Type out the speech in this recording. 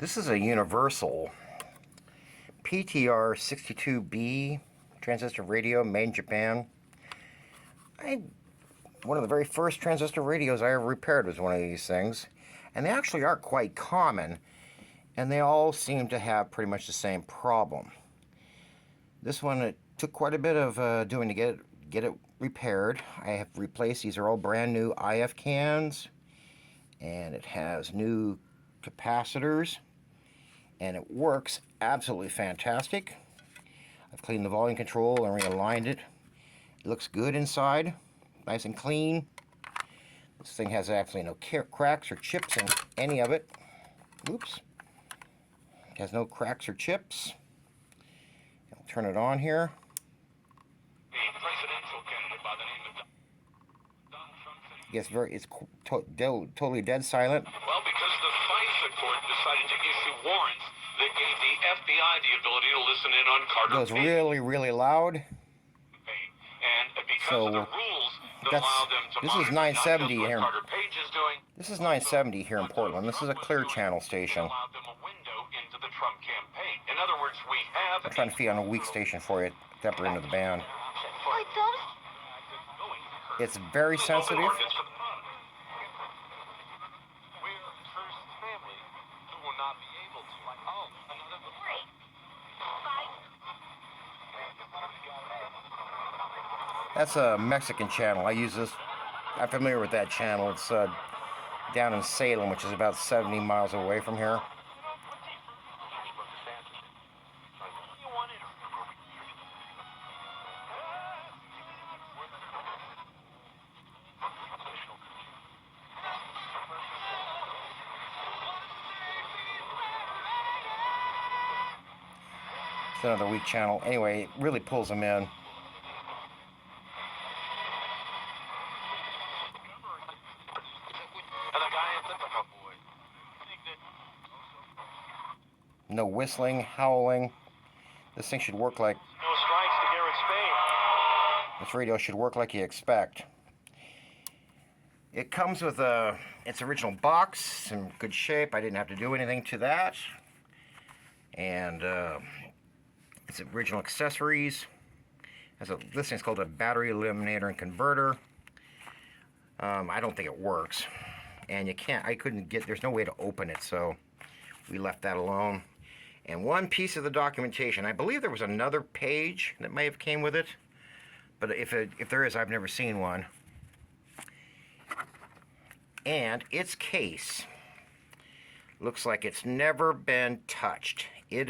This is a universal PTR 62B transistor radio made in Japan. One of the very first transistor radios I ever repaired was one of these things. And they actually are quite common. And they all seem to have pretty much the same problem. This one, it took quite a bit of doing to get it repaired. I have replaced, these are all brand new IF cans. And it has new capacitors. And it works absolutely fantastic. I've cleaned the volume control and realigned it. It looks good inside, nice and clean. This thing has absolutely no cracks or chips in any of it. Oops. It has no cracks or chips. I'll turn it on here. It's totally dead silent. Well, because the FISA court decided to issue warrants that gave the FBI the ability to listen in on Carter. It goes really loud. And because of the rules that allow them to this is 970 here. Carter Page is doing. This is 970 here in Portland. This is a clear channel station. Allowed them a window into the Trump campaign. In other words, we have. I'm trying to feed on a weak station for you at the upper end of the band. It's very sensitive. That's a Mexican channel. I use this. I'm familiar with that channel. It's down in Salem, which is about 70 miles away from here. It's another weak channel. Anyway, it really pulls them in. No whistling, howling. This thing should work like... No strikes to Garrett Spain. This radio should work like you expect. It comes with its original box in good shape. I didn't have to do anything to that. And its original accessories. This thing's called a battery eliminator and converter. I don't think it works. And there's no way to open it, so we left that alone. And one piece of the documentation, I believe there was another page that may have came with it, but if there is, I've never seen one. And its case looks like it's never been touched. It is